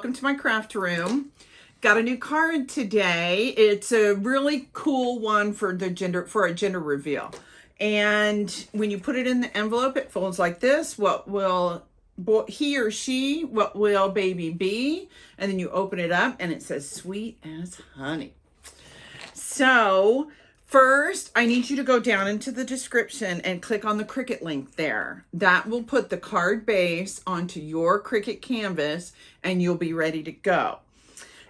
welcome to my craft room. Got a new card today. It's a really cool one for a gender reveal. And when you put it in the envelope, it folds like this. What will he or she, what will baby be? And then you open it up and it says sweet as honey. So first, I need you to go down into the description and click on the Cricut link there. That will put the card base onto your Cricut canvas and you'll be ready to go.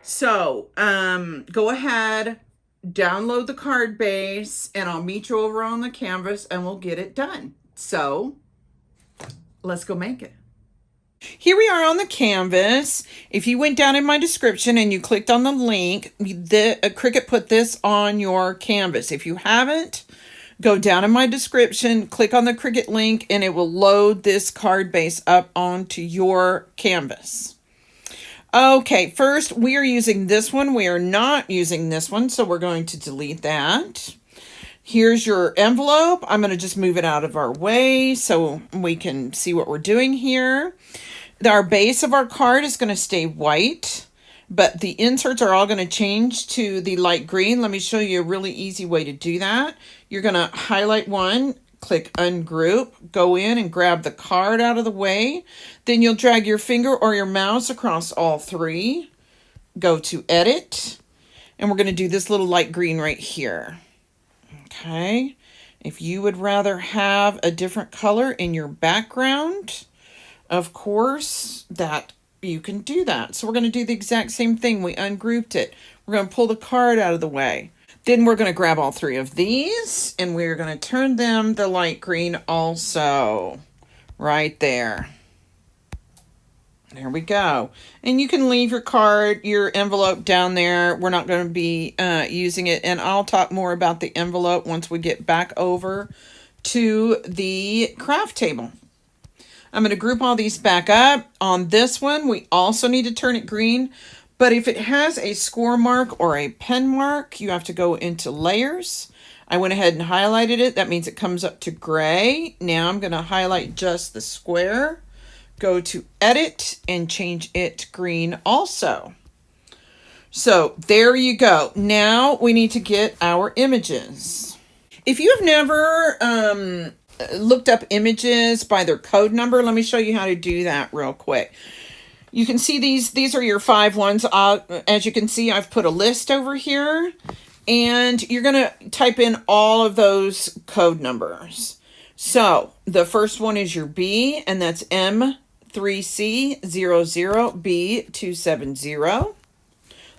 So go ahead, download the card base, and I'll meet you over on the canvas and we'll get it done. So let's go make it. Here we are on the canvas. If you went down in my description and you clicked on the link, Cricut put this on your canvas. If you haven't, go down in my description, click on the Cricut link, and it will load this card base up onto your canvas. Okay, first we are using this one. We are not using this one, so we're going to delete that. Here's your envelope. I'm going to just move it out of our way so we can see what we're doing here. Our base of our card is going to stay white, but the inserts are all going to change to the light green. Let me show you a really easy way to do that. You're going to highlight one, click ungroup, go in and grab the card out of the way. Then you'll drag your finger or your mouse across all three. Go to edit, and we're going to do this little light green right here. Okay, if you would rather have a different color in your background, of course, that you can do that. So we're going to do the exact same thing. We ungrouped it. We're going to pull the card out of the way. Then we're going to grab all three of these and we're going to turn them the light green also. Right there. There we go. And you can leave your card, your envelope down there. We're not going to be using it. And I'll talk more about the envelope once we get back over to the craft table. I'm going to group all these back up. On this one, we also need to turn it green. But if it has a score mark or a pen mark, you have to go into layers. I went ahead and highlighted it. That means it comes up to gray. Now I'm going to highlight just the square. Go to edit and change it green also. So there you go. Now we need to get our images. If you have never looked up images by their code number, let me show you how to do that real quick. You can see these are your 5 ones. As you can see, I've put a list over here, and you're going to type in all of those code numbers. So the first one is your B, and that's M3C00B270.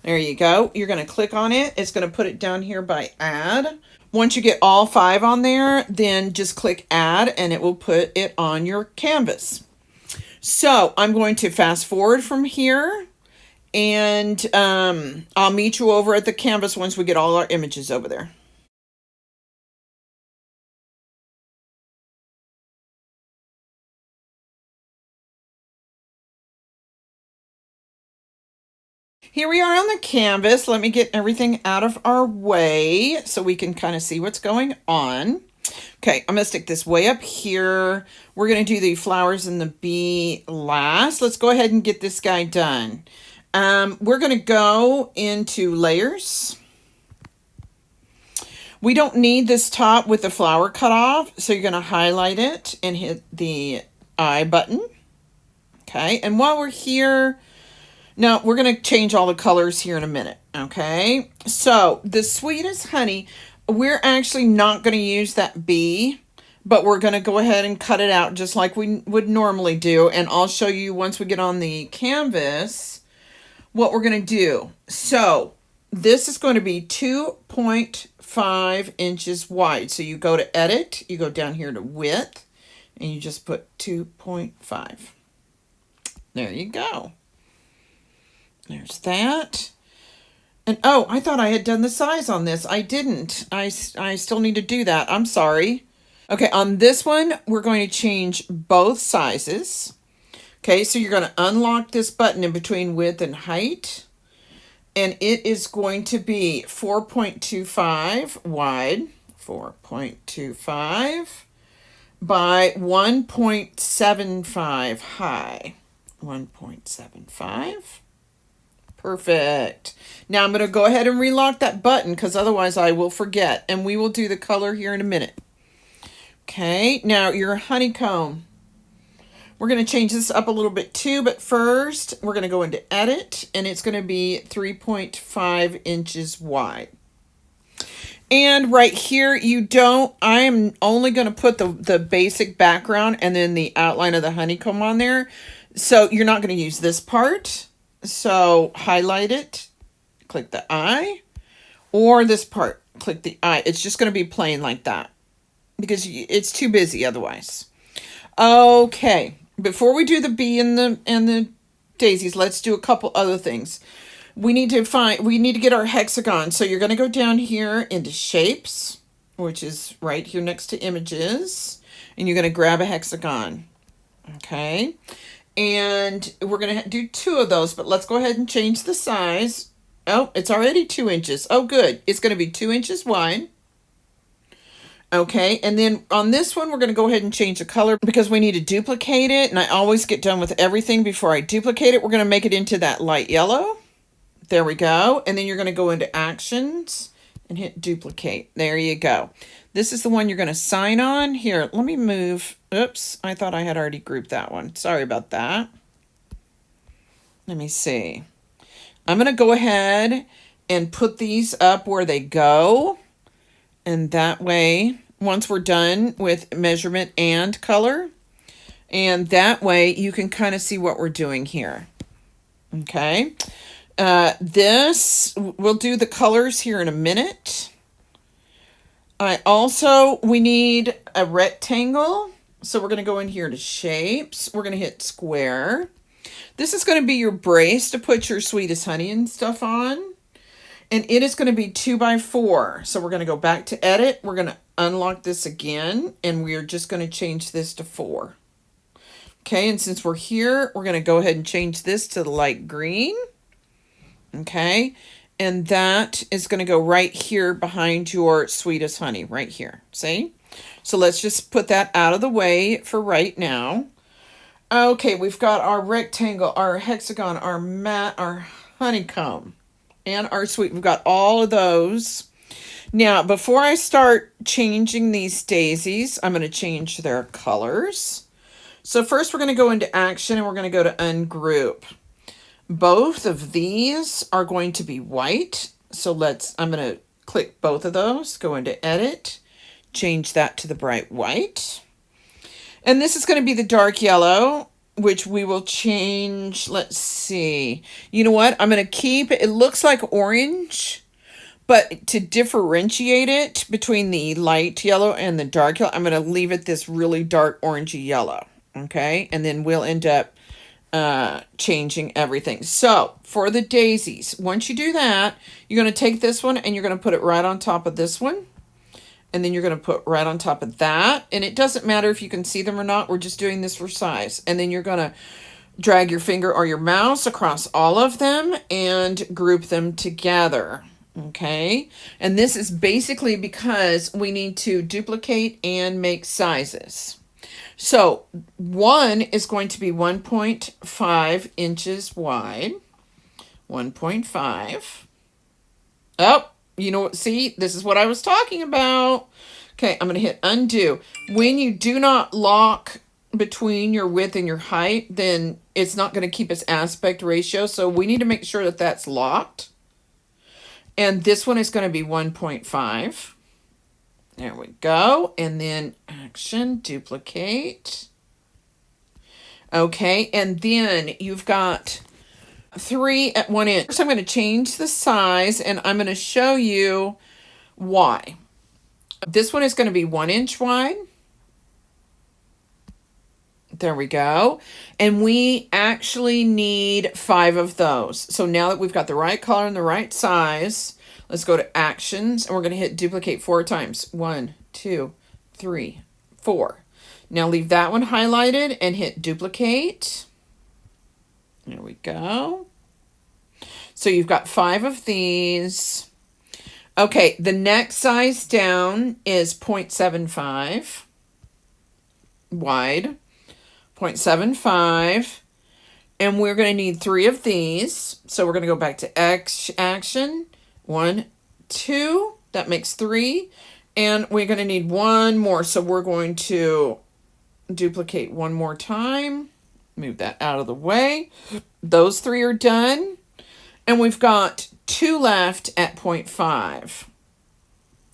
There you go. You're going to click on it. It's going to put it down here by add. Once you get all 5 on there, then just click add, and it will put it on your canvas. So I'm going to fast forward from here, and I'll meet you over at the canvas once we get all our images over there. Here we are on the canvas. Let me get everything out of our way so we can kind of see what's going on. Okay, I'm going to stick this way up here. We're going to do the flowers and the bee last. Let's go ahead and get this guy done. We're going to go into layers. We don't need this top with the flower cut off, so you're going to highlight it and hit the I button. Okay, and while we're here, now we're going to change all the colors here in a minute. Okay, so the sweetest honey, we're actually not going to use that bee, but we're going to go ahead and cut it out just like we would normally do. And I'll show you once we get on the canvas what we're going to do. So this is going to be 2.5 inches wide. So you go to edit, you go down here to width, and you just put 2.5. There you go. There's that. And oh, I thought I had done the size on this. I didn't. I still need to do that. I'm sorry. Okay, on this one, we're going to change both sizes. Okay, so you're going to unlock this button in between width and height. And it is going to be 4.25 wide, 4.25 by 1.75 high, 1.75. Perfect. Now I'm going to go ahead and relock that button because otherwise I will forget. And we will do the color here in a minute. Okay, now your honeycomb. We're going to change this up a little bit too, but first we're going to go into edit and it's going to be 3.5 inches wide. And right here, I'm only going to put the basic background and then the outline of the honeycomb on there. So you're not going to use this part. So highlight it, click the eye, or this part, click the eye. It's just going to be plain like that because it's too busy otherwise. Okay, before we do the bee and the daisies, let's do a couple other things. We need to get our hexagon. So you're going to go down here into shapes, which is right here next to images, and you're going to grab a hexagon. Okay. And we're going to do 2 of those, but let's go ahead and change the size. Oh, it's already 2 inches. Oh, good. It's going to be 2 inches wide. Okay, and then on this one, we're going to go ahead and change the color because we need to duplicate it. And I always get done with everything before I duplicate it. We're going to make it into that light yellow. There we go. And then you're going to go into actions and hit duplicate. There you go. This is the one you're going to sign on. Here, let me move. Oops, I thought I had already grouped that one. Sorry about that. Let me see. I'm going to go ahead and put these up where they go. And that way, once we're done with measurement and color, and that way you can kind of see what we're doing here. Okay. We'll do the colors here in a minute. We need a rectangle. So we're going to go in here to shapes. We're going to hit square. This is going to be your brace to put your sweetest honey and stuff on. And it is going to be 2x4. So we're going to go back to edit. We're going to unlock this again. And we are just going to change this to 4. Okay. And since we're here, we're going to go ahead and change this to the light green. Okay. And that is going to go right here behind your sweetest honey right here. See? So let's just put that out of the way for right now. Okay, we've got our rectangle, our hexagon, our mat, our honeycomb, and our sweet. We've got all of those. Now, before I start changing these daisies, I'm going to change their colors. So first we're going to go into action and we're going to go to ungroup. Both of these are going to be white. So I'm going to click both of those, go into edit, change that to the bright white. And this is going to be the dark yellow, which we will change. Let's see. You know what? I'm going to keep it. It looks like orange, but to differentiate it between the light yellow and the dark yellow, I'm going to leave it this really dark orangey yellow. Okay. And then we'll end up changing everything. So for the daisies, once you do that, you're going to take this one and you're going to put it right on top of this one. And then you're going to put right on top of that. And it doesn't matter if you can see them or not. We're just doing this for size. And then you're going to drag your finger or your mouse across all of them and group them together. Okay. And this is basically because we need to duplicate and make sizes. So one is going to be 1.5 inches wide. 1.5. Oh, you know what? See, this is what I was talking about. Okay, I'm going to hit undo. When you do not lock between your width and your height, then it's not going to keep its aspect ratio. So we need to make sure that that's locked. And this one is going to be 1.5. There we go. And then action, duplicate. Okay, and then you've got 3 at 1 inch. So I'm going to change the size and I'm going to show you why. This one is going to be 1 inch wide. There we go. And we actually need 5 of those. So now that we've got the right color and the right size, let's go to actions and we're going to hit duplicate 4 times. 1, 2, 3, 4. Now leave that one highlighted and hit duplicate. There we go. So you've got 5 of these. Okay, the next size down is 0.75 wide. 0.75. And we're going to need 3 of these. So we're going to go back to action. 1, 2. That makes 3. And we're going to need 1 more. So we're going to duplicate 1 more time. Move that out of the way. Those 3 are done. And we've got 2 left at 0.5.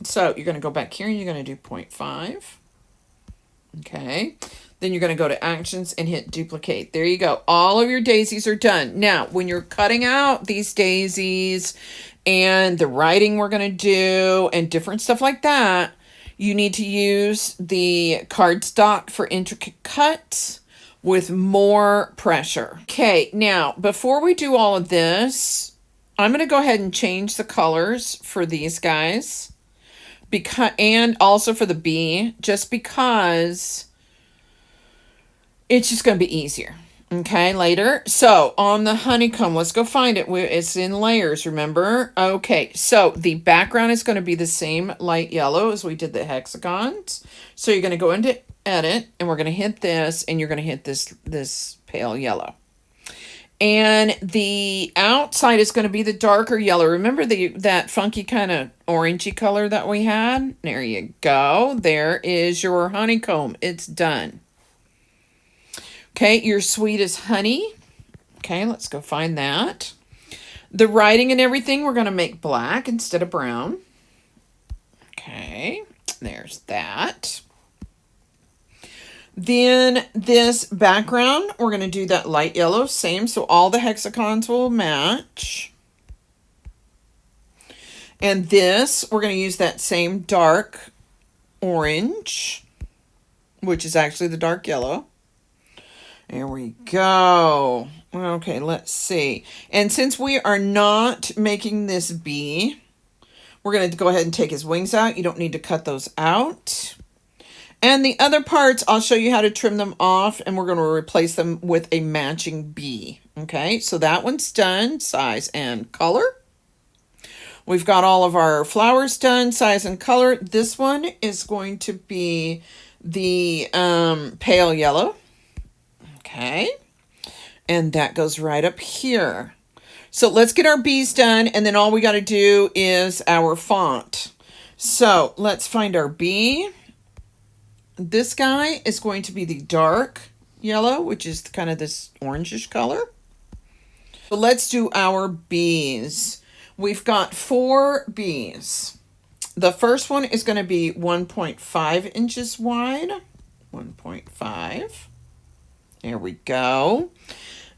So you're going to go back here and you're going to do 0.5. Okay. Then you're going to go to actions and hit duplicate. There you go. All of your daisies are done. Now, when you're cutting out these daisies and the writing we're going to do and different stuff like that, you need to use the cardstock for intricate cuts with more pressure. Okay, now, before we do all of this, I'm going to go ahead and change the colors for these guys. And also for the bee, just because it's just going to be easier, okay, later. So on the honeycomb, let's go find it. It's in layers, remember? Okay, so the background is going to be the same light yellow as we did the hexagons. So you're going to go into edit, and we're going to hit this, and you're going to hit this pale yellow. And the outside is going to be the darker yellow. Remember that funky kind of orangey color that we had? There you go. There is your honeycomb. It's done. Okay, your sweet is honey. Okay, let's go find that. The writing and everything, we're going to make black instead of brown. Okay, there's that. Then this background, we're going to do that light yellow, same, so all the hexagons will match. And this, we're going to use that same dark orange, which is actually the dark yellow. There we go. Okay, let's see. And since we are not making this bee, we're going to go ahead and take his wings out. You don't need to cut those out. And the other parts, I'll show you how to trim them off, and we're going to replace them with a matching bee. Okay, so that one's done, size and color. We've got all of our flowers done, size and color. This one is going to be the pale yellow. Okay, and that goes right up here. So let's get our bees done, and then all we got to do is our font. So let's find our bee. This guy is going to be the dark yellow, which is kind of this orangish color. So let's do our bees. We've got 4 bees. The first one is going to be 1.5 inches wide. 1.5. There we go.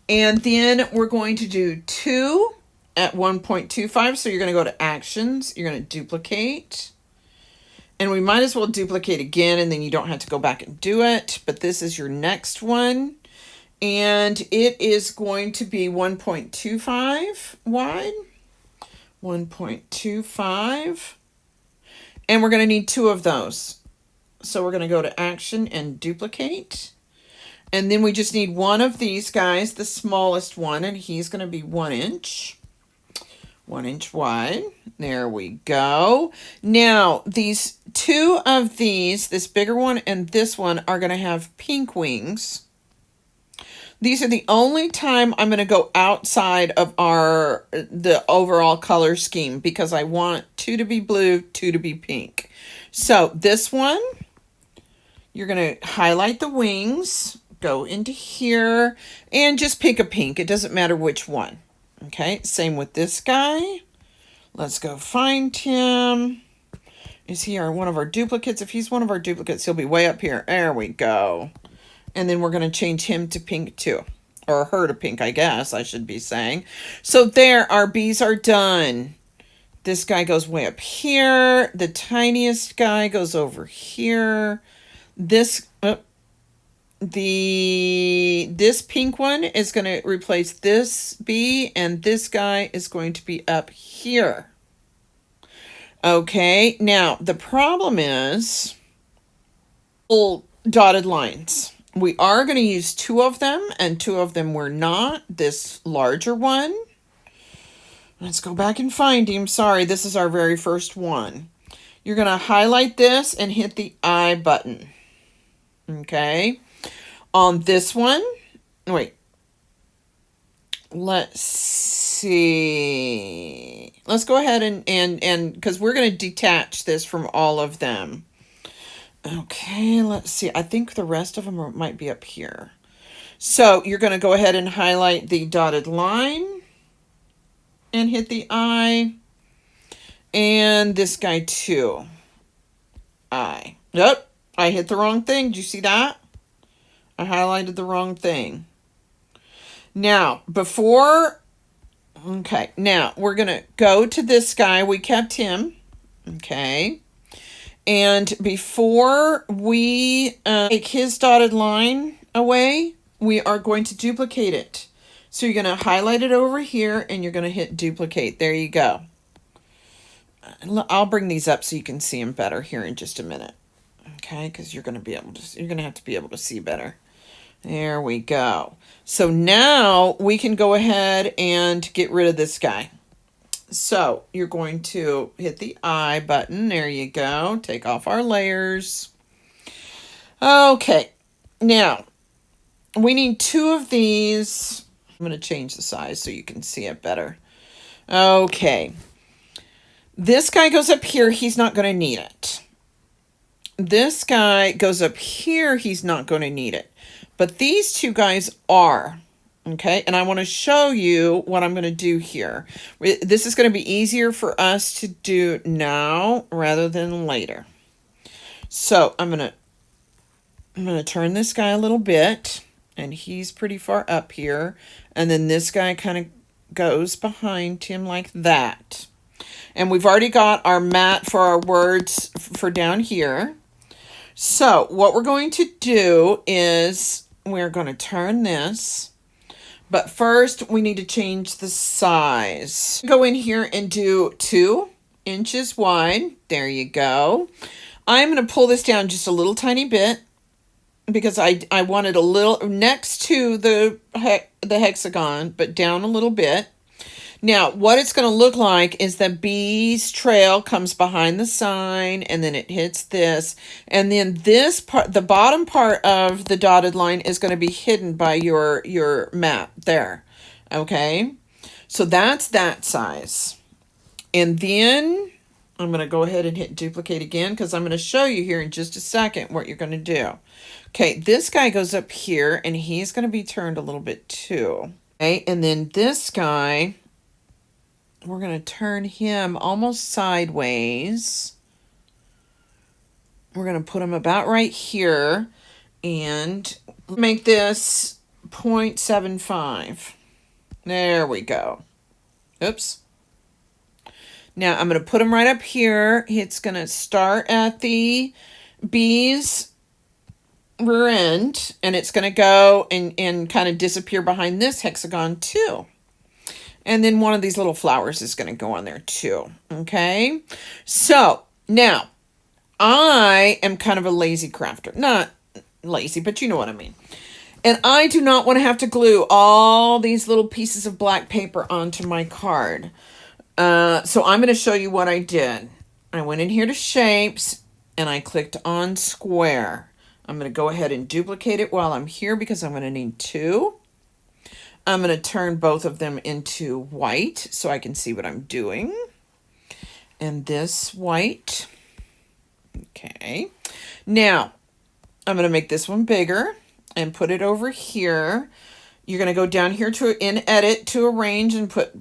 And then we're going to do 2 at 1.25. So you're going to go to actions. You're going to duplicate. And we might as well duplicate again, and then you don't have to go back and do it. But this is your next one. And it is going to be 1.25 wide. 1.25. And we're going to need 2 of those. So we're going to go to action and duplicate. And then we just need 1 of these guys, the smallest one, and he's going to be 1 inch. 1 inch wide. There we go. Now, these 2 of these, this bigger one and this one, are going to have pink wings. These are the only time I'm going to go outside of the overall color scheme, because I want 2 to be blue, 2 to be pink. So this one, you're going to highlight the wings, go into here, and just pick a pink. It doesn't matter which one. Okay, same with this guy. Let's go find him. Is he one of our duplicates? If he's one of our duplicates, he'll be way up here. There we go. And then we're going to change him to pink too. Or her to pink, I guess I should be saying. So there, our bees are done. This guy goes way up here. The tiniest guy goes over here. This pink one is going to replace this bee, and this guy is going to be up here. Okay, now the problem is dotted lines. We are going to use 2 of them, and 2 of them were not. This larger one. Let's go back and find him. Sorry, this is our very first one. You're going to highlight this and hit the I button. Okay. On this one, wait. let's see. Let's go ahead and because we're going to detach this from all of them. Okay, let's see. I think the rest of them might be up here. So you're going to go ahead and highlight the dotted line and hit the eye. And this guy too. Eye. Yep, I hit the wrong thing. Do you see that? I highlighted the wrong thing. Now, okay, now we're going to go to this guy. We kept him. Okay. And before we take his dotted line away, we are going to duplicate it. So you're going to highlight it over here and you're going to hit duplicate. There you go. I'll bring these up so you can see them better here in just a minute. Okay, because you're going to have to be able to see better. There we go. So now we can go ahead and get rid of this guy. So you're going to hit the I button. There you go. Take off our layers. Okay. Now we need 2 of these. I'm going to change the size so you can see it better. Okay. This guy goes up here. He's not going to need it. This guy goes up here. He's not going to need it. But these 2 guys are. Okay, and I want to show you what I'm going to do here. This is going to be easier for us to do now rather than later. So I'm going to turn this guy a little bit, and he's pretty far up here. And then this guy kind of goes behind him like that. And we've already got our mat for our words for down here. So what we're going to do is we're going to turn this. But first, we need to change the size. Go in here and do 2 inches wide. There you go. I'm going to pull this down just a little tiny bit because I want it a little next to the hexagon, but down a little bit. Now, what it's going to look like is the bee's trail comes behind the sign, and then it hits this. And then this part, the bottom part of the dotted line is going to be hidden by your map there. Okay? So that's that size. And then I'm going to go ahead and hit duplicate again because I'm going to show you here in just a second what you're going to do. Okay, this guy goes up here, and he's going to be turned a little bit too. Okay, and then this guy, we're going to turn him almost sideways. We're going to put him about right here and make this 0.75. There we go. Oops. Now I'm going to put him right up here. It's going to start at the bee's rear end, and it's going to go and kind of disappear behind this hexagon too. And then one of these little flowers is going to go on there too. Okay. So now I am kind of a lazy crafter. Not lazy, but you know what I mean. And I do not want to have to glue all these little pieces of black paper onto my card. So I'm going to show you what I did. I went in here to shapes and I clicked on square. I'm going to go ahead and duplicate it while I'm here because I'm going to need 2. I'm going to turn both of them into white so I can see what I'm doing. And this white. Okay. Now, I'm going to make this one bigger and put it over here. You're going to go down here to in edit to arrange and put,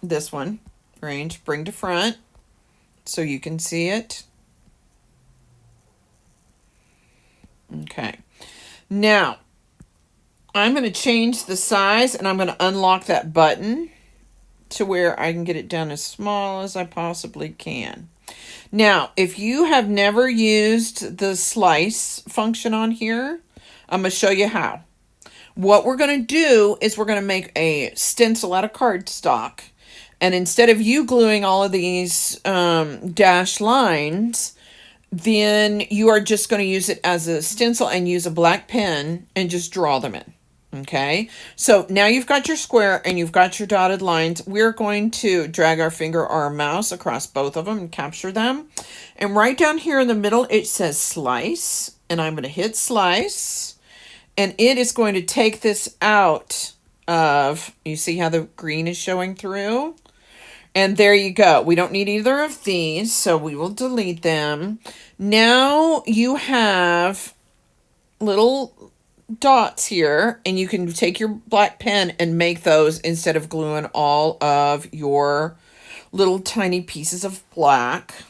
this one. Arrange, bring to front so you can see it. Okay. Now, I'm going to change the size and I'm going to unlock that button to where I can get it down as small as I possibly can. Now, if you have never used the slice function on here, I'm going to show you how. What we're going to do is we're going to make a stencil out of cardstock. And instead of you gluing all of these dashed lines, then you are just going to use it as a stencil and use a black pen and just draw them in. Okay, so now you've got your square and you've got your dotted lines. We're going to drag our finger or our mouse across both of them and capture them. And right down here in the middle, it says slice. And I'm going to hit slice. And it is going to take this out of, you see how the green is showing through? And there you go. We don't need either of these, so we will delete them. Now you have little dots here, and you can take your black pen and make those instead of gluing all of your little tiny pieces of black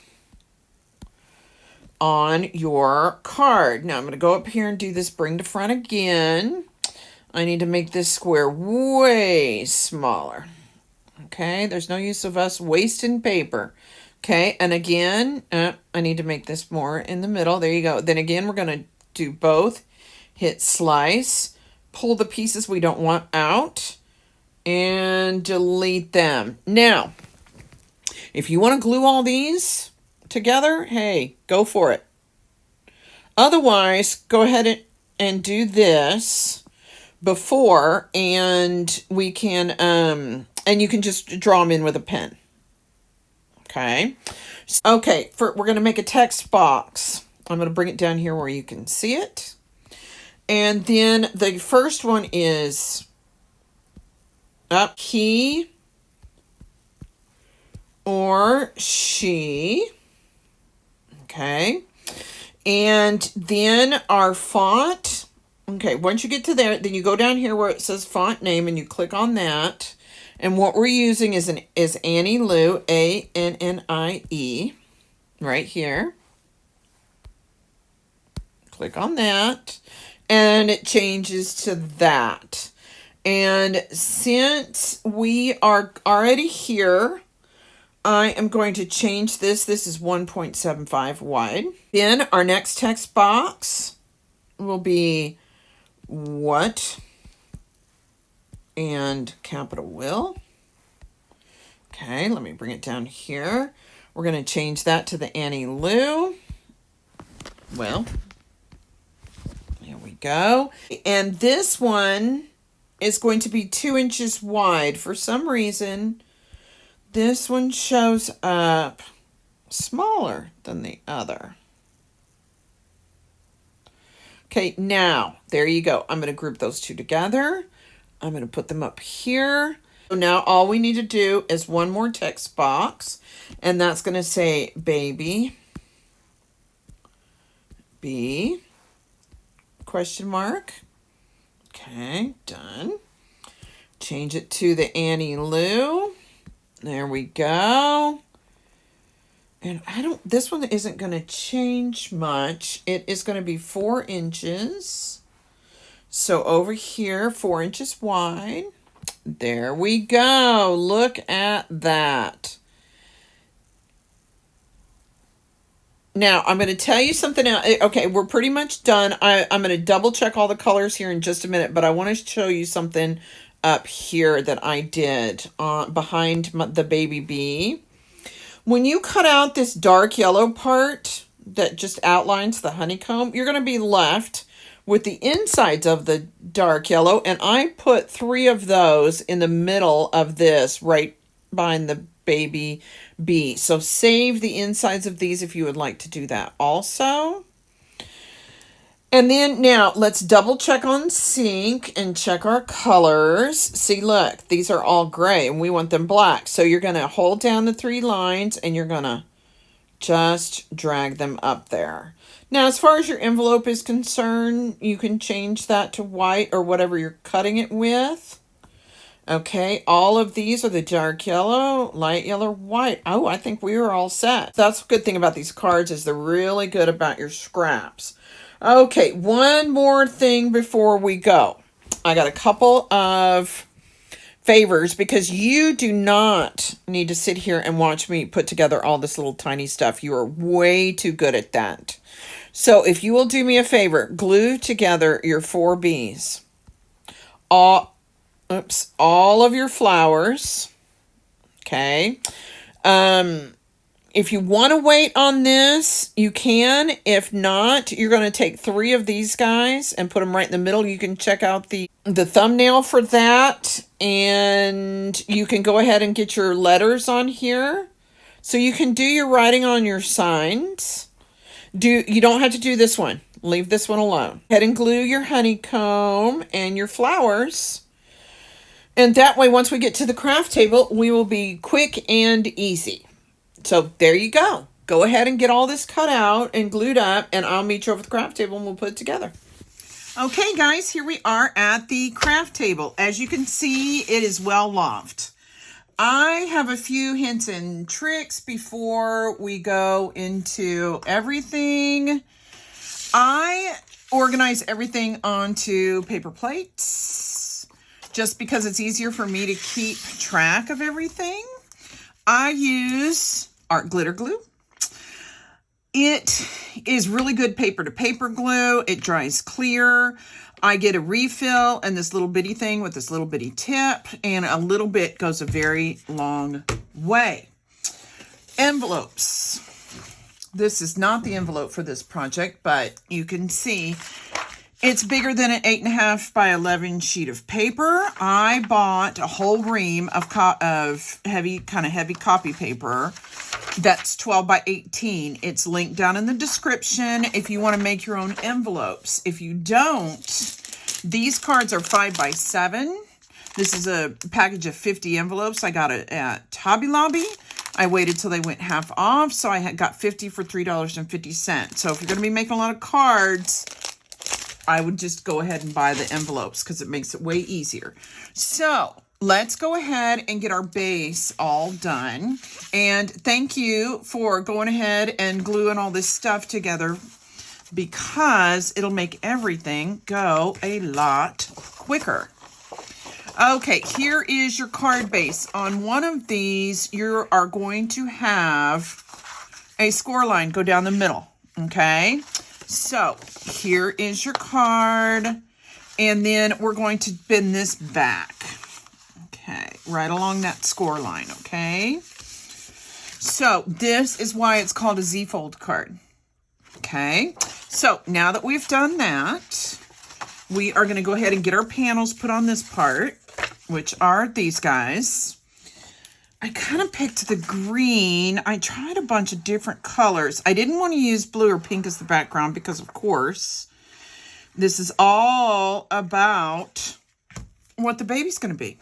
on your card. Now I'm going to go up here and do this bring to front again. I need to make this square way smaller. Okay, there's no use of us wasting paper. Okay, and again, I need to make this more in the middle. There you go. Then again, we're going to do both. Hit slice, pull the pieces we don't want out, and delete them. Now, if you want to glue all these together, hey, go for it. Otherwise, go ahead and do this before, and we can, and you can just draw them in with a pen. Okay. Okay, we're going to make a text box. I'm going to bring it down here where you can see it. And then the first one is up he or she. Okay. And then our font. Okay, once you get to there, then you go down here where it says font name and you click on that. And what we're using is Annie Lou, A-N-N-I-E, right here. Click on that, and it changes to that. And since we are already here, I am going to change this. This is 1.75 wide. Then our next text box will be what and capital Will. Okay, let me bring it down here. We're going to change that to the Annie Lou. Well, here we go. And this one is going to be 2 inches wide. For some reason, this one shows up smaller than the other. Okay, now, there you go. I'm going to group those two together. I'm going to put them up here. So now all we need to do is one more text box, and that's going to say baby B question mark. Okay, done. Change it to the Annie Lou. There we go. And this one isn't going to change much. It is going to be 4 inches. So over here, 4 inches wide. There we go. Look at that. Now, I'm going to tell you something else. Okay, we're pretty much done. I'm going to double check all the colors here in just a minute, but I want to show you something up here that I did behind the baby bee. When you cut out this dark yellow part that just outlines the honeycomb, you're going to be left with the insides of the dark yellow, and I put 3 of those in the middle of this right behind the baby bee. So save the insides of these if you would like to do that also. And then now let's double check on sync and check our colors. See, look, these are all gray and we want them black. So you're going to hold down the 3 lines and you're going to just drag them up there. Now, as far as your envelope is concerned, you can change that to white or whatever you're cutting it with. Okay, all of these are the dark yellow, light yellow, white. Oh, I think we are all set. That's a good thing about these cards is they're really good about your scraps. Okay, one more thing before we go. I got a couple of favors because you do not need to sit here and watch me put together all this little tiny stuff. You are way too good at that. So if you will do me a favor, glue together your 4 bees. All of your flowers. Okay. If you want to wait on this, you can. If not, you're going to take 3 of these guys and put them right in the middle. You can check out the thumbnail for that. And you can go ahead and get your letters on here. So you can do your writing on your signs. You don't have to do this one. Leave this one alone. Go ahead and glue your honeycomb and your flowers. And that way, once we get to the craft table, we will be quick and easy. So there you go. Go ahead and get all this cut out and glued up, and I'll meet you over the craft table and we'll put it together. Okay, guys, here we are at the craft table. As you can see, it is well loved. I have a few hints and tricks before we go into everything. I organize everything onto paper plates just because it's easier for me to keep track of everything. I use art glitter glue. It is really good paper to paper glue. It dries clear. I get a refill and this little bitty thing with this little bitty tip, and a little bit goes a very long way. Envelopes. This is not the envelope for this project, but you can see it's bigger than an 8.5 by 11 sheet of paper. I bought a whole ream of heavy copy paper. That's 12 by 18. It's linked down in the description if you want to make your own envelopes. If you don't, these cards are 5 by 7. This is a package of 50 envelopes. I got it at Hobby Lobby. I waited till they went half off, so I got 50 for $3.50. So if you're going to be making a lot of cards, I would just go ahead and buy the envelopes because it makes it way easier. So let's go ahead and get our base all done. And thank you for going ahead and gluing all this stuff together because it'll make everything go a lot quicker. Okay, here is your card base. On one of these, you are going to have a score line go down the middle, okay? So here is your card, and then we're going to bend this back. Okay, right along that score line, okay? So this is why it's called a Z-fold card, okay? So now that we've done that, we are going to go ahead and get our panels put on this part, which are these guys. I kind of picked the green. I tried a bunch of different colors. I didn't want to use blue or pink as the background because, of course, this is all about what the baby's going to be.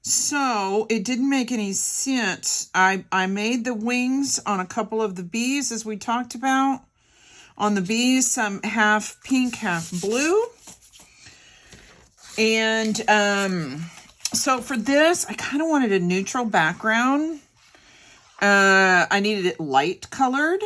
So it didn't make any sense. I made the wings on a couple of the bees, as we talked about. On the bees, some half pink, half blue. And so for this, I kind of wanted a neutral background. I needed it light colored.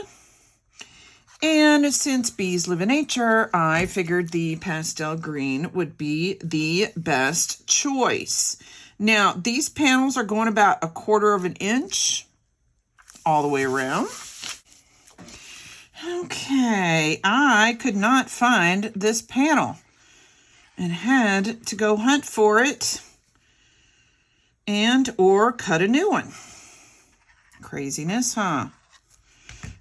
And since bees live in nature, I figured the pastel green would be the best choice. Now, these panels are going about 1/4 of an inch all the way around. Okay, I could not find this panel and had to go hunt for it and or cut a new one. Craziness, huh?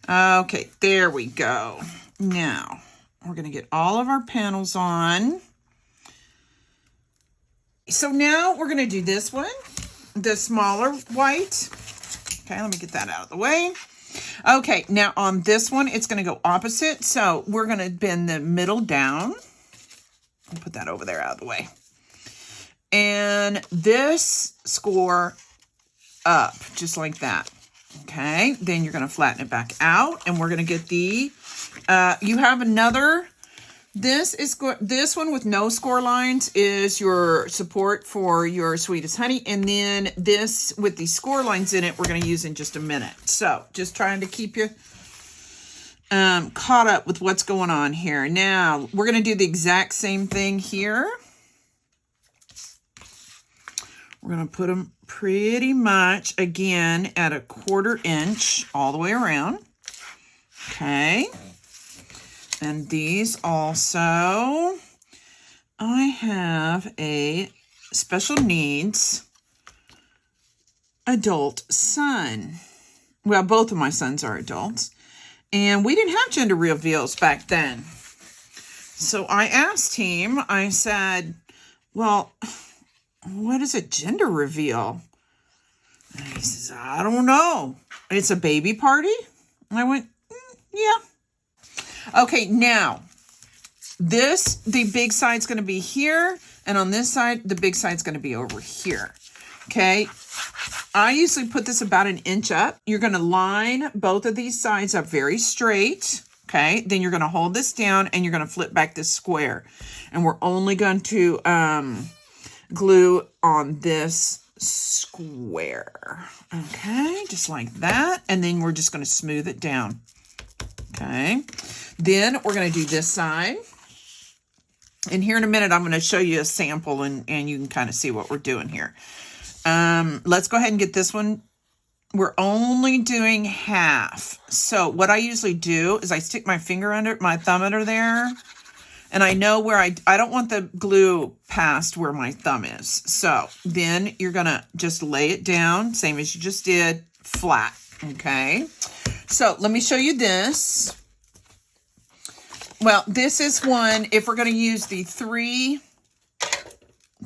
Okay, there we go. Now, we're going to get all of our panels on. So now we're going to do this one, the smaller white. Okay, let me get that out of the way. Okay, now on this one, it's going to go opposite. So we're going to bend the middle down. I'll put that over there out of the way. And this score up, just like that. Okay, then you're going to flatten it back out. And we're going to get the, you have another, this one with no score lines is your support for your sweetest honey. And then this with the score lines in it, we're going to use in just a minute. So just trying to keep you caught up with what's going on here. Now, we're going to do the exact same thing here. We're going to put them pretty much, again, at 1/4 inch all the way around. Okay. And these also, I have a special needs adult son. Well, both of my sons are adults. And we didn't have gender reveals back then. So I asked him, I said, well, what is a gender reveal? And he says, I don't know. It's a baby party? And I went, yeah. Okay, now, the big side's going to be here, and on this side, the big side's going to be over here. Okay. I usually put this about 1 inch up. You're going to line both of these sides up very straight. Okay. Then you're going to hold this down and you're going to flip back this square. And we're only going to glue on this square. Okay. Just like that. And then we're just going to smooth it down. Okay. Then we're going to do this side. And here in a minute, I'm going to show you a sample and you can kind of see what we're doing here. Let's go ahead and get this one. We're only doing half. So what I usually do is I stick my thumb under there. And I know where I don't want the glue past where my thumb is. So then you're going to just lay it down, same as you just did, flat. Okay. So let me show you this. Well, this is one, if we're going to use the 3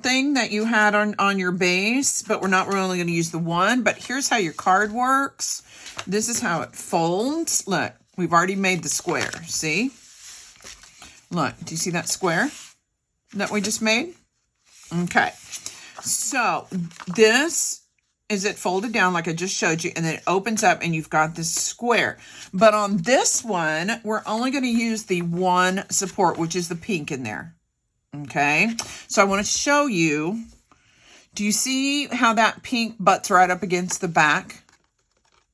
thing that you had on your base, but we're not really going to use the 1. But here's how your card works. This is how it folds. Look, we've already made the square. See? Look, do you see that square that we just made? Okay. So this is it folded down like I just showed you, and then it opens up and you've got this square. But on this one, we're only going to use the 1 support, which is the pink in there. Okay, so I want to show you, do you see how that pink butts right up against the back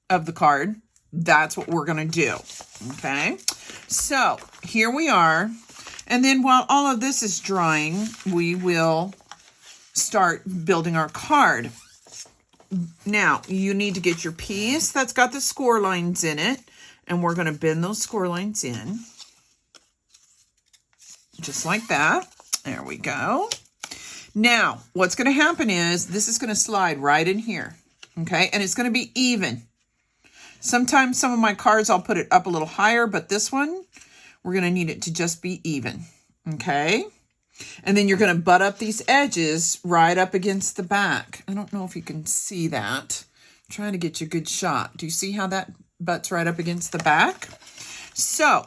of the card? That's what we're going to do. Okay, so here we are. And then while all of this is drying, we will start building our card. Now, you need to get your piece that's got the score lines in it, and we're going to bend those score lines in. Just like that. There we go. Now, what's going to happen is this is going to slide right in here. Okay, and it's going to be even. Sometimes some of my cards, I'll put it up a little higher, but this one, we're going to need it to just be even. Okay. And then you're going to butt up these edges right up against the back. I don't know if you can see that. I'm trying to get you a good shot. Do you see how that butts right up against the back? So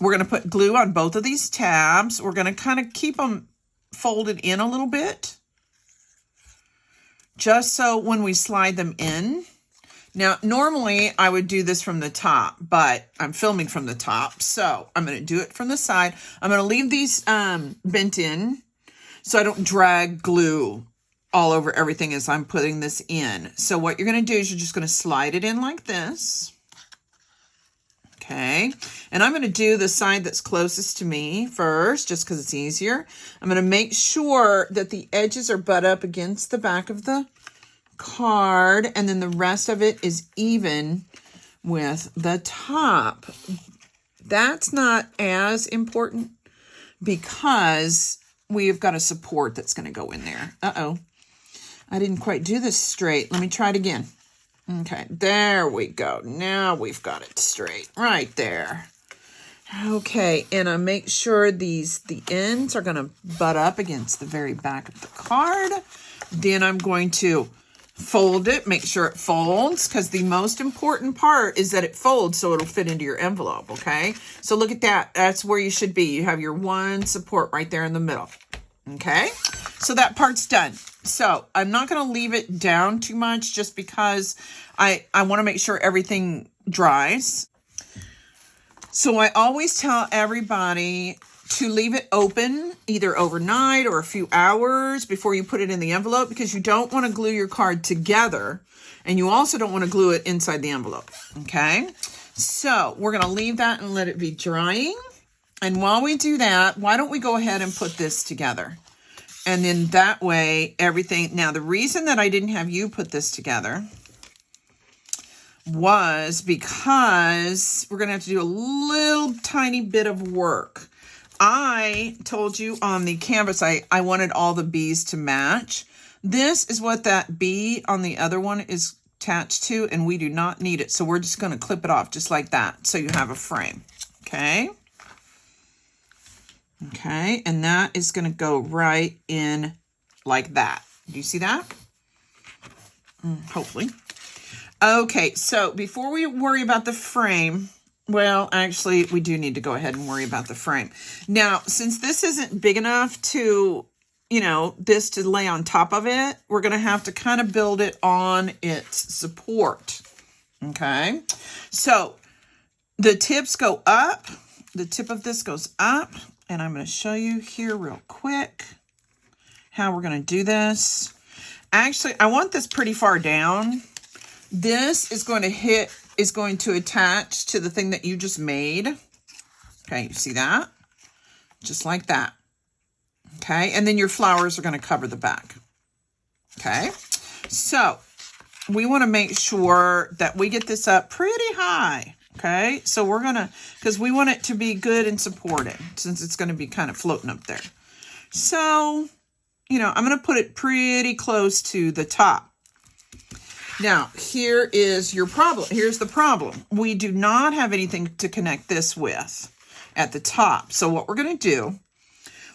we're going to put glue on both of these tabs. We're going to kind of keep them folded in a little bit, just so when we slide them in. Now, normally I would do this from the top, but I'm filming from the top, so I'm going to do it from the side. I'm going to leave these bent in so I don't drag glue all over everything as I'm putting this in. So what you're going to do is you're just going to slide it in like this. Okay, and I'm going to do the side that's closest to me first, just because it's easier. I'm going to make sure that the edges are butt up against the back of the card, and then the rest of it is even with the top. That's not as important because we've got a support that's going to go in there. Uh-oh, I didn't quite do this straight. Let me try it again. Okay, there we go. Now we've got it straight right there. Okay, and I make sure the ends are going to butt up against the very back of the card. Then I'm going to fold it, make sure it folds, because the most important part is that it folds so it'll fit into your envelope, okay? So look at that. That's where you should be. You have your 1 support right there in the middle, okay? So that part's done. So I'm not going to leave it down too much just because I want to make sure everything dries. So I always tell everybody to leave it open either overnight or a few hours before you put it in the envelope, because you don't want to glue your card together and you also don't want to glue it inside the envelope. Okay, so we're going to leave that and let it be drying. And while we do that, why don't we go ahead and put this together? And then that way everything, now the reason that I didn't have you put this together was because we're going to have to do a little tiny bit of work. I told you on the canvas, I wanted all the bees to match. This is what that bee on the other one is attached to, and we do not need it. So we're just going to clip it off just like that. So you have a frame. Okay. Okay. And that is going to go right in like that. Do you see that? Hopefully. Okay. So before we worry about the frame, Well, actually, we do need to go ahead and worry about the frame. Now, since this isn't big enough to, you know, this to lay on top of it, we're going to have to kind of build it on its support. Okay. So the tips go up. The tip of this goes up. And I'm going to show you here real quick how we're going to do this. Actually, I want this pretty far down. This is going to attach to the thing that you just made. Okay, you see that? Just like that. Okay, and then your flowers are going to cover the back. Okay, so we want to make sure that we get this up pretty high. Okay, so we're going to, because we want it to be good and supported since it's going to be kind of floating up there. So, you know, I'm going to put it pretty close to the top. Now, here is your problem. Here's the problem. We do not have anything to connect this with at the top. So what we're going to do,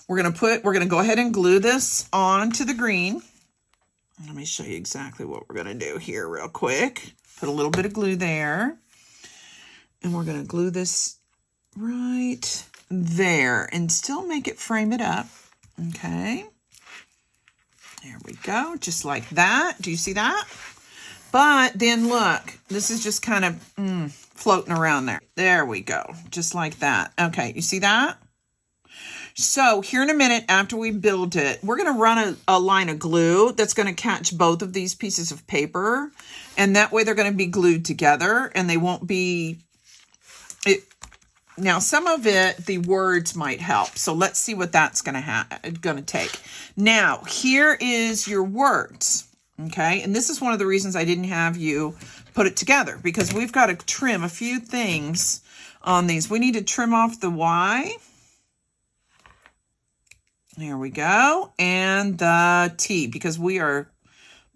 we're going to go ahead and glue this onto the green. Let me show you exactly what we're going to do here real quick. Put a little bit of glue there. And we're going to glue this right there and still make it frame it up. Okay. There we go. Just like that. Do you see that? But then look, this is just kind of floating around there. There we go. Just like that. Okay, you see that? So here in a minute after we build it, we're going to run a line of glue that's going to catch both of these pieces of paper. And that way they're going to be glued together and they won't be... Now, some of it, the words might help. So let's see what that's going to take. Now, here is your words. Okay, and this is one of the reasons I didn't have you put it together, because we've got to trim a few things on these. We need to trim off the Y. There we go. And the T, because we are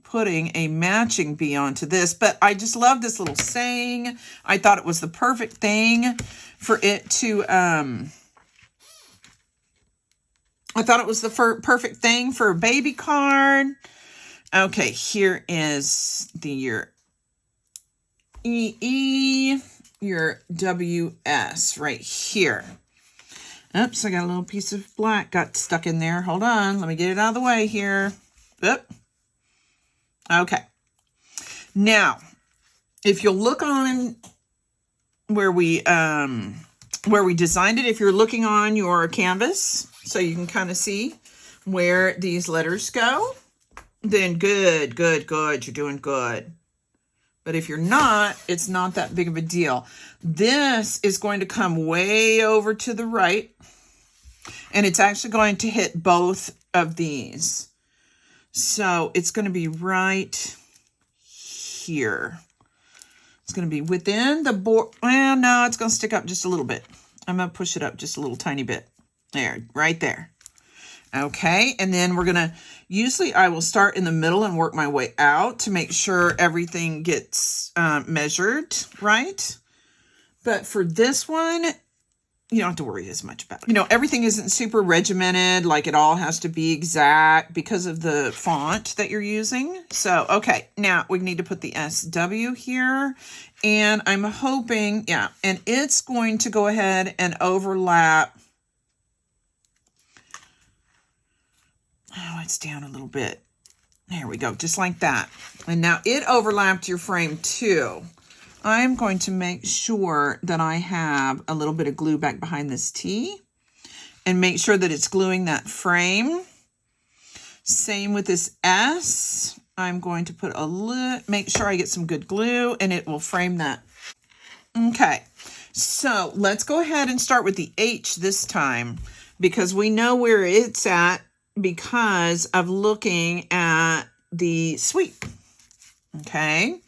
putting a matching B onto this. But I just love this little saying. I thought it was the perfect thing for it to... I thought it was the perfect thing for a baby card. Okay, here is your EE, your WS right here. Oops, I got a little piece of black got stuck in there. Hold on, let me get it out of the way here. Oop. Okay. Now, if you'll look on where we designed it, if you're looking on your canvas, so you can kind of see where these letters go, then good, you're doing good. But if you're not, it's not that big of a deal. This is going to come way over to the right, and it's actually going to hit both of these. So it's going to be right here. It's going to be within the board. Well, no, it's going to stick up just a little bit. I'm going to push it up just a little tiny bit. There, right there. Okay, and then we're going to, usually I will start in the middle and work my way out to make sure everything gets measured, right? But for this one, you don't have to worry as much about it. You know, everything isn't super regimented, like it all has to be exact because of the font that you're using. So, okay, now we need to put the SW here, and I'm hoping, yeah, and it's going to go ahead and overlap. Oh, it's down a little bit. There we go, just like that. And now it overlapped your frame too. I'm going to make sure that I have a little bit of glue back behind this T and make sure that it's gluing that frame. Same with this S. I'm going to put make sure I get some good glue and it will frame that. Okay, so let's go ahead and start with the H this time because we know where it's at because of looking at the sweep. Okay,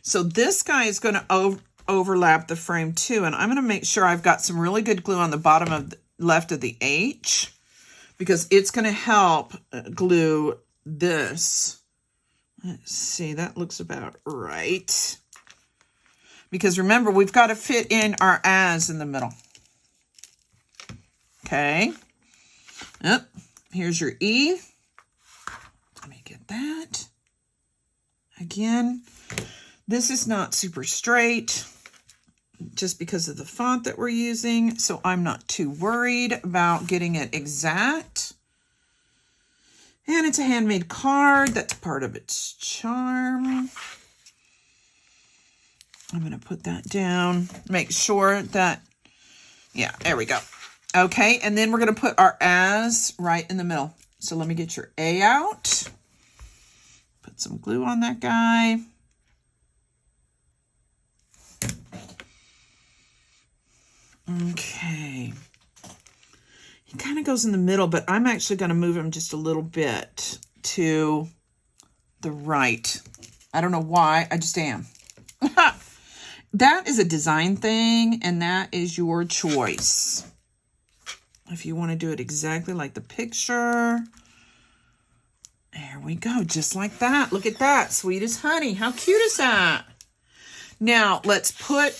so this guy is going to overlap the frame too, and I'm going to make sure I've got some really good glue on the bottom of the left of the H because it's going to help glue this. Let's see, that looks about right. Because remember, we've got to fit in our as in the middle. Okay. Yep. Here's your E. Let me get that. Again, this is not super straight. just because of the font that we're using. So I'm not too worried about getting it exact. And it's a handmade card. That's part of its charm. I'm going to put that down. Make sure that, yeah, there we go. Okay, and then we're going to put our as right in the middle. So let me get your A out. Put some glue on that guy. Okay. He kind of goes in the middle, but I'm actually going to move him just a little bit to the right. I don't know why, I just am. That is a design thing, and that is your choice. If you want to do it exactly like the picture. There we go, just like that. Look at that, sweet as honey. How cute is that? Now, let's put,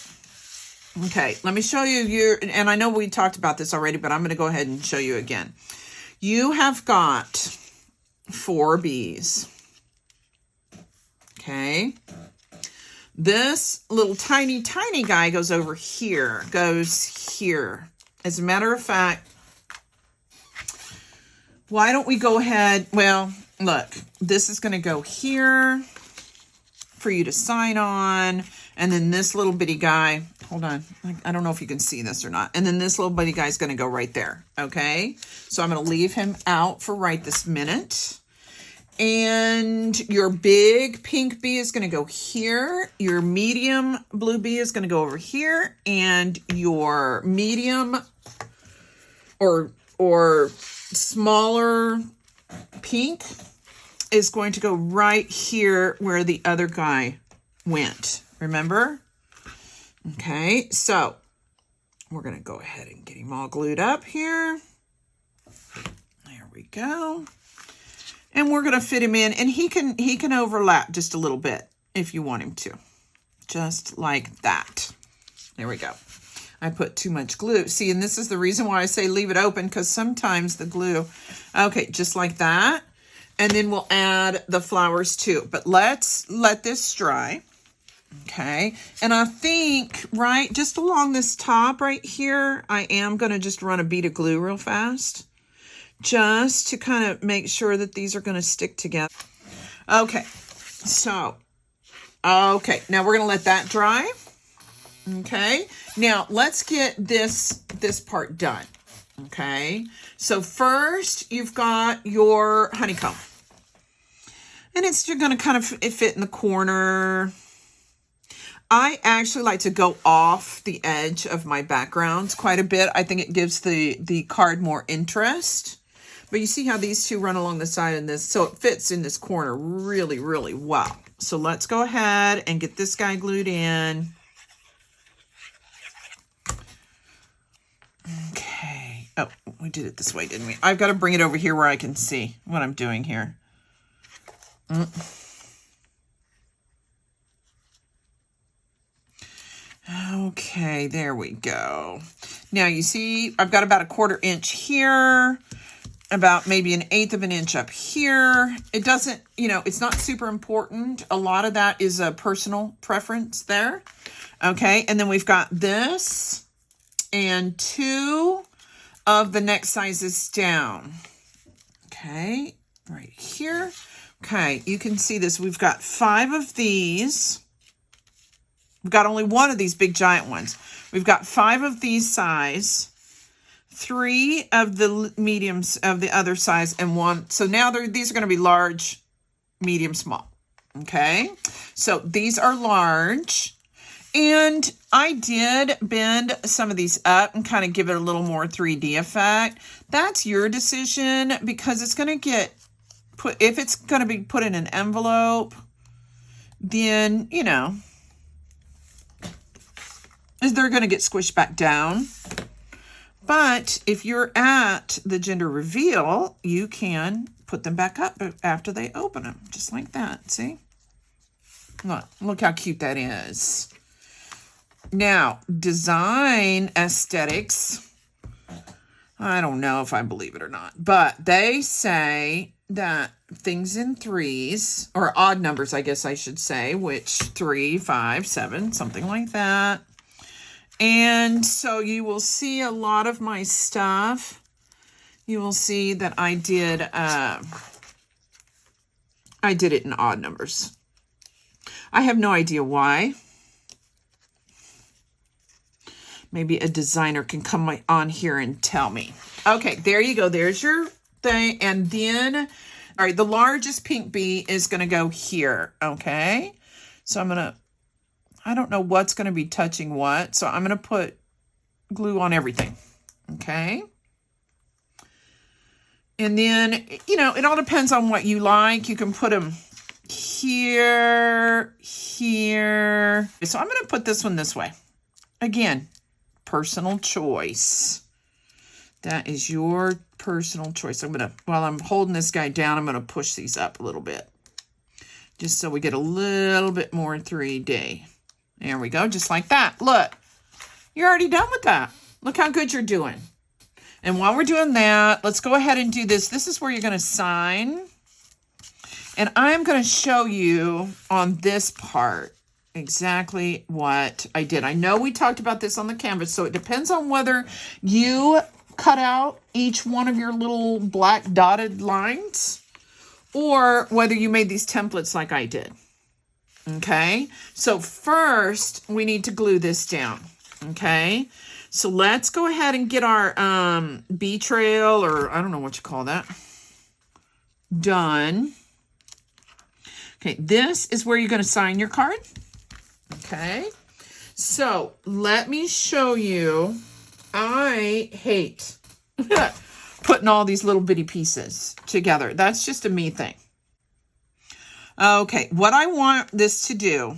okay, let me show you and I know we talked about this already, but I'm going to go ahead and show you again. You have got 4 bees. Okay. This little tiny guy goes over here, goes here. As a matter of fact, why don't we go ahead, well, look, this is going to go here for you to sign on. And then this little bitty guy, hold on, I don't know if you can see this or not. And then this little bitty guy is going to go right there, okay? So I'm going to leave him out for right this minute. And your big pink bee is going to go here. Your medium blue bee is going to go over here. And your medium or smaller pink is going to go right here where the other guy went. Remember? Okay, so we're going to go ahead and get him all glued up here. There we go. And we're going to fit him in, and he can overlap just a little bit if you want him to. Just like that. There we go. I put too much glue. See, and this is the reason why I say leave it open, because sometimes the glue, okay, just like that. And then we'll add the flowers too. But let's let this dry. Okay. And I think, right, just along this top right here, I am going to just run a bead of glue real fast. Just to kind of make sure that these are going to stick together. Okay, so, okay, now we're going to let that dry. Okay, now let's get this part done. Okay, so first you've got your honeycomb. And you're going to kind of fit in the corner. I actually like to go off the edge of my backgrounds quite a bit. I think it gives the card more interest. But you see how these two run along the side of this, so it fits in this corner really, really well. So let's go ahead and get this guy glued in. Okay. Oh, we did it this way, didn't we? I've got to bring it over here where I can see what I'm doing here. Okay, there we go. Now you see I've got about a 1/4 inch here. About maybe 1/8 of an inch up here. It doesn't, it's not super important. A lot of that is a personal preference there. Okay, and then we've got this and 2 of the next sizes down. Okay, right here. Okay, you can see this. We've got 5 of these. We've got only 1 of these big giant ones. We've got 5 of these size. 3 of the mediums of the other size, and 1. So now these are going to be large, medium, small. Okay. So these are large. And I did bend some of these up and kind of give it a little more 3D effect. That's your decision, because it's going to get put, if it's going to be put in an envelope, then, they're going to get squished back down. But if you're at the gender reveal, you can put them back up after they open them, just like that. See? Look how cute that is. Now, design aesthetics. I don't know if I believe it or not, but they say that things in 3s, or odd numbers, I guess I should say, which 3, 5, 7, something like that. And so you will see a lot of my stuff. You will see that I did it in odd numbers. I have no idea why. Maybe a designer can come on here and tell me. Okay, there you go. There's your thing. And then, all right, the largest pink bee is going to go here, okay? So I'm going to, I don't know what's going to be touching what, so I'm going to put glue on everything, okay? And then, you know, it all depends on what you like. You can put them here, here. So I'm going to put this one this way. Again, personal choice. That is your personal choice. I'm going to, while I'm holding this guy down, I'm going to push these up a little bit. Just so we get a little bit more 3D. There we go, just like that. Look, you're already done with that. Look how good you're doing. And while we're doing that, let's go ahead and do this. This is where you're going to sign. And I'm going to show you on this part exactly what I did. I know we talked about this on the canvas, so it depends on whether you cut out each one of your little black dotted lines or whether you made these templates like I did. Okay, so first we need to glue this down. Okay, so let's go ahead and get our bee trail, or I don't know what you call that, done. Okay, this is where you're going to sign your card. Okay, so let me show you. I hate putting all these little bitty pieces together. That's just a me thing. Okay, what I want this to do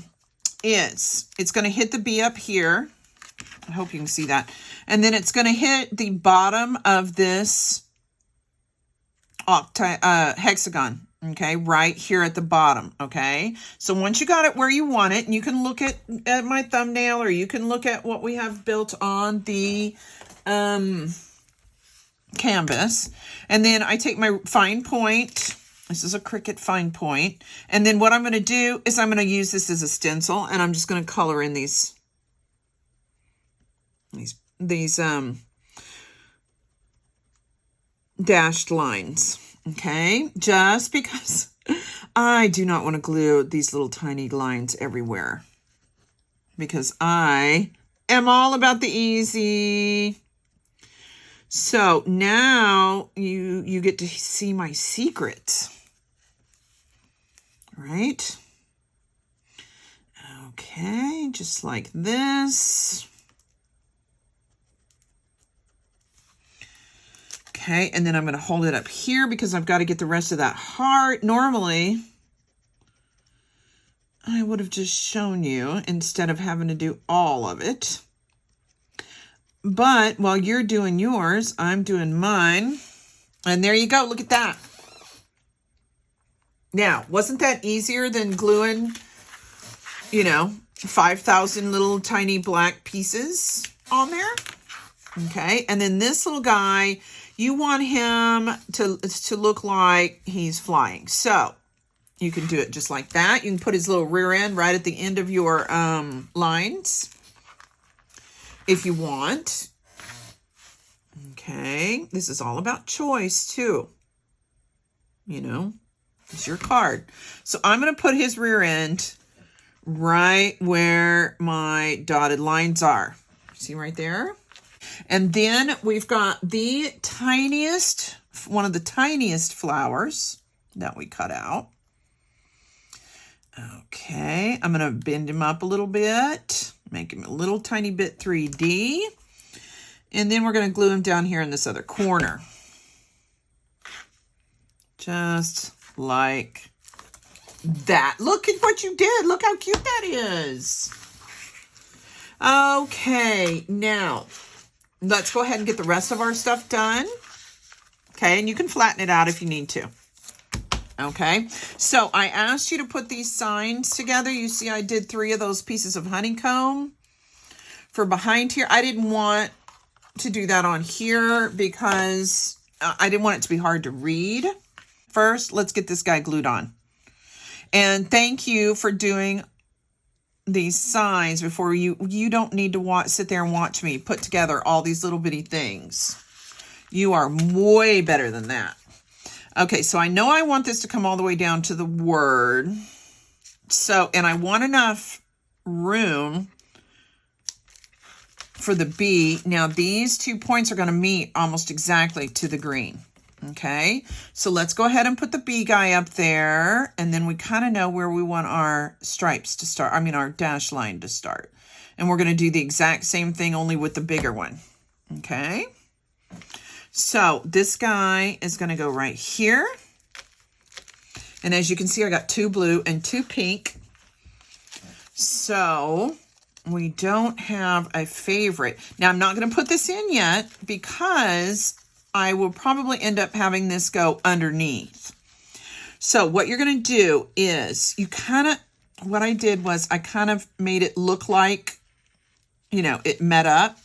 is it's going to hit the bee up here. I hope you can see that. And then it's going to hit the bottom of this hexagon, okay, right here at the bottom, okay? So once you got it where you want it, and you can look at my thumbnail, or you can look at what we have built on the canvas. And then I take my fine point. This is a Cricut fine point. And then what I'm going to do is I'm going to use this as a stencil, and I'm just going to color in these dashed lines. Okay, just because I do not want to glue these little tiny lines everywhere, because I am all about the easy. So now you get to see my secret. Right? Okay, just like this. Okay, and then I'm going to hold it up here because I've got to get the rest of that heart. Normally, I would have just shown you instead of having to do all of it. But while you're doing yours, I'm doing mine. And there you go. Look at that. Now, wasn't that easier than gluing, 5,000 little tiny black pieces on there? Okay, and then this little guy, you want him to look like he's flying. So you can do it just like that. You can put his little rear end right at the end of your lines if you want. Okay, this is all about choice too. It's your card. So I'm going to put his rear end right where my dotted lines are. See right there? And then we've got the tiniest, one of the tiniest flowers that we cut out. Okay, I'm going to bend him up a little bit, make him a little tiny bit 3D. And then we're going to glue him down here in this other corner. Just like that. Look at what you did. Look how cute that is. Okay, now let's go ahead and get the rest of our stuff done. Okay, and you can flatten it out if you need to. Okay, so I asked you to put these signs together. You see I did 3 of those pieces of honeycomb for behind here. I didn't want to do that on here because I didn't want it to be hard to read. First, let's get this guy glued on. And thank you for doing these signs before you don't need to sit there and watch me put together all these little bitty things. You are way better than that. Okay, so I know I want this to come all the way down to the word. So, and I want enough room for the B. Now these 2 points are going to meet almost exactly to the green. Okay, so let's go ahead and put the B guy up there, and then we kind of know where we want our stripes to start. I mean, our dash line to start. And we're going to do the exact same thing, only with the bigger one. Okay, so this guy is going to go right here. And as you can see, I got 2 blue and 2 pink. So we don't have a favorite. Now, I'm not going to put this in yet because I will probably end up having this go underneath. So what you're going to do is what I did was I kind of made it look like, it met up,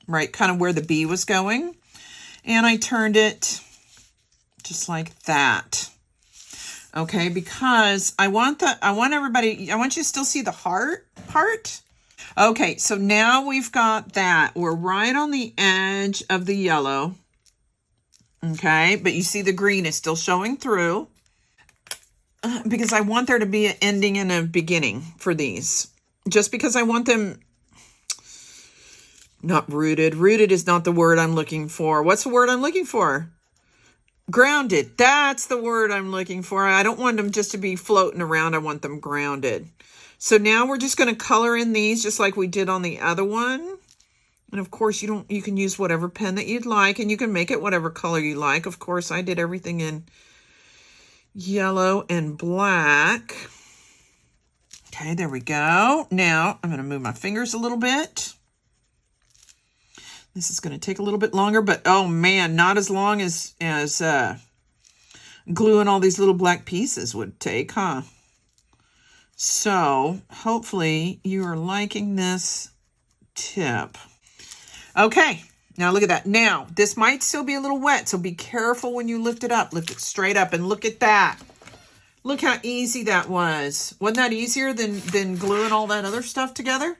right? Kind of where the B was going. And I turned it just like that. Okay, because I want you to still see the heart part. Okay, so now we've got that. We're right on the edge of the yellow. Okay, but you see the green is still showing through. Because I want there to be an ending and a beginning for these. Just because I want them not rooted. Rooted is not the word I'm looking for. What's the word I'm looking for? Grounded. That's the word I'm looking for. I don't want them just to be floating around. I want them grounded. So now we're just going to color in these just like we did on the other one. And of course, you can use whatever pen that you'd like, and you can make it whatever color you like. Of course, I did everything in yellow and black. Okay, there we go. Now I'm going to move my fingers a little bit. This is going to take a little bit longer, but oh man, not as long as gluing all these little black pieces would take, huh? So hopefully you are liking this tip. Okay, now look at that. Now, this might still be a little wet, so be careful when you lift it up. Lift it straight up and look at that. Look how easy that was. Wasn't that easier than gluing all that other stuff together?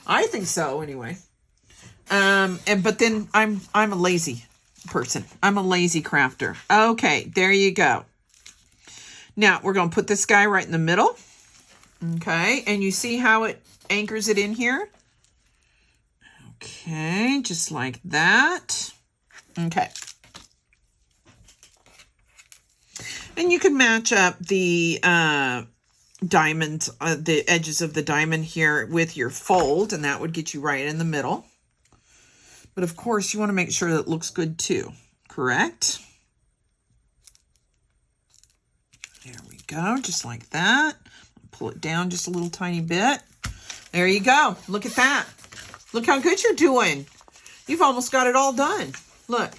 I think so, anyway. But then I'm a lazy person. I'm a lazy crafter. Okay, there you go. Now, we're going to put this guy right in the middle. Okay, and you see how it anchors it in here? Okay, just like that. Okay. And you can match up the diamonds, the edges of the diamond here with your fold, and that would get you right in the middle. But of course, you want to make sure that it looks good too, correct? There we go, just like that. Pull it down just a little tiny bit. There you go. Look at that. Look how good you're doing. You've almost got it all done. Look.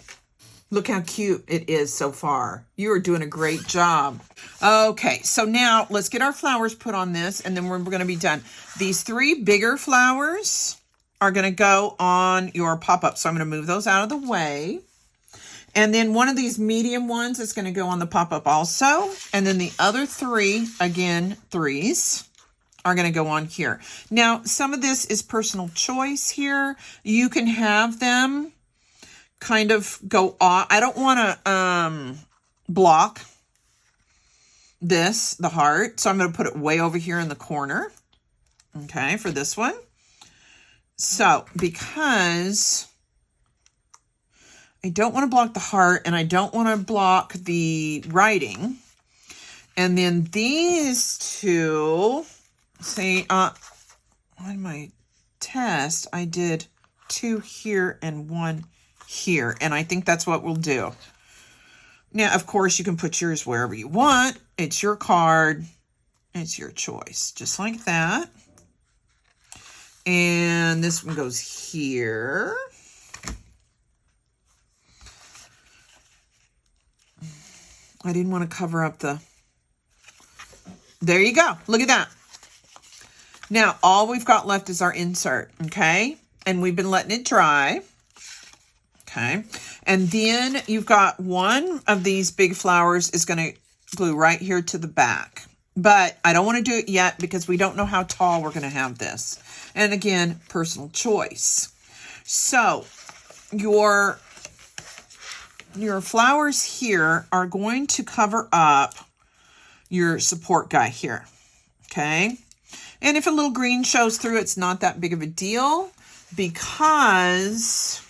Look how cute it is so far. You are doing a great job. Okay, so now let's get our flowers put on this, and then we're going to be done. These 3 bigger flowers are going to go on your pop-up. So I'm going to move those out of the way. And then one of these medium ones is going to go on the pop-up also. And then the other 3, again, 3s, are going to go on here. Now, some of this is personal choice here. You can have them kind of go off. I don't want to block this, the heart. So I'm going to put it way over here in the corner. Okay, for this one. So, because I don't want to block the heart and I don't want to block the writing. And then these 2, see, on my test, I did 2 here and 1 here. And I think that's what we'll do. Now, of course, you can put yours wherever you want. It's your card. It's your choice. Just like that. And this one goes here. I didn't want to cover up the... There you go. Look at that. Now, all we've got left is our insert, okay? And we've been letting it dry. Okay. And then you've got one of these big flowers is going to glue right here to the back. But I don't want to do it yet because we don't know how tall we're going to have this. And again, personal choice. So your flowers here are going to cover up your support guy here. Okay. And if a little green shows through, it's not that big of a deal because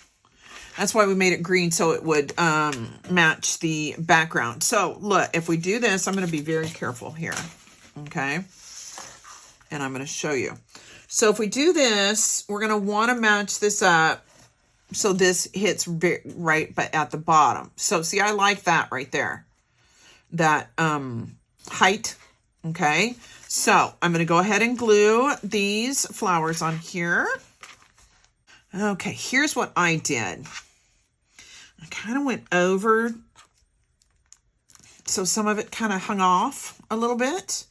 that's why we made it green, so it would match the background. So look, if we do this, I'm going to be very careful here. Okay. And I'm going to show you. So if we do this, we're going to want to match this up so this hits right but at the bottom. So see, I like that right there. That height. Okay. So I'm going to go ahead and glue these flowers on here. Okay, here's what I did. I kind of went over, so some of it kind of hung off a little bit.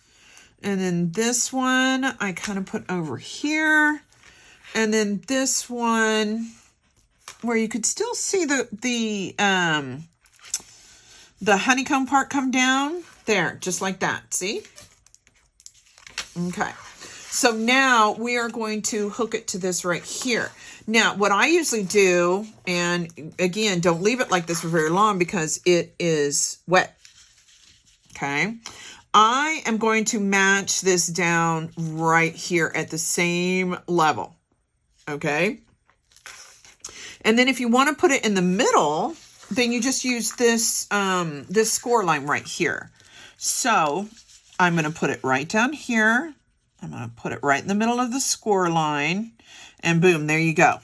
And then this one, I kind of put over here. And then this one, where you could still see the honeycomb part come down. There, just like that, see? Okay. So now we are going to hook it to this right here. Now, what I usually do, and again, don't leave it like this for very long because it is wet. Okay. I am going to match this down right here at the same level. Okay. And then if you want to put it in the middle, then you just use this, this score line right here. So I'm going to put it right down here. I'm going to put it right in the middle of the score line, and boom, there you go.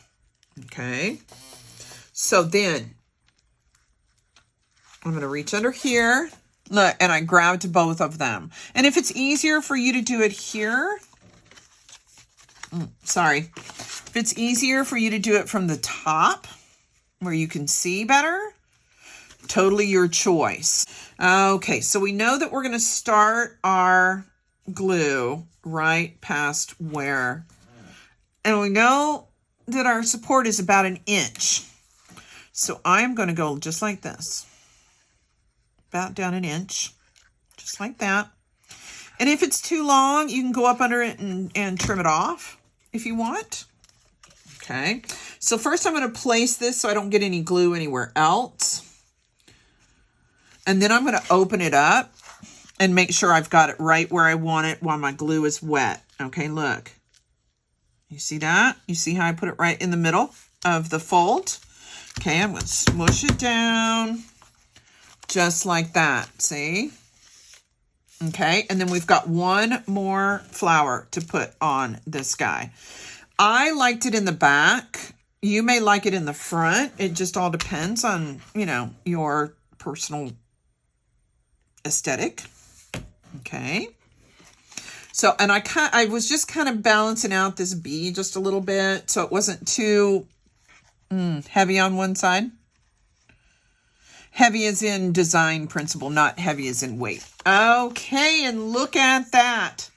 Okay. So then I'm going to reach under here. Look, and I grabbed both of them. And if it's easier for you to do it here, if it's easier for you to do it from the top where you can see better, totally your choice. Okay, so we know that we're going to start our glue right past where, and we know that our support is about 1 inch. So I'm going to go just like this, about down 1 inch, just like that. And if it's too long, you can go up under it and trim it off if you want. Okay, so first I'm going to place this so I don't get any glue anywhere else. And then I'm going to open it up and make sure I've got it right where I want it while my glue is wet. Okay, look. You see that? You see how I put it right in the middle of the fold? Okay, I'm going to smush it down just like that. See? Okay, and then we've got one more flower to put on this guy. I liked it in the back. You may like it in the front. It just all depends on, you know, your personal aesthetic. Okay. So, and I was just kind of balancing out this bee just a little bit so it wasn't too heavy on one side. Heavy as in design principle, not heavy as in weight. Okay, and look at that.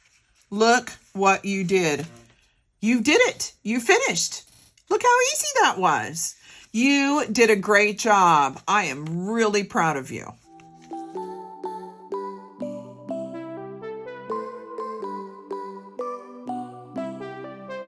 Look what you did. You did it. You finished. Look how easy that was. You did a great job. I am really proud of you.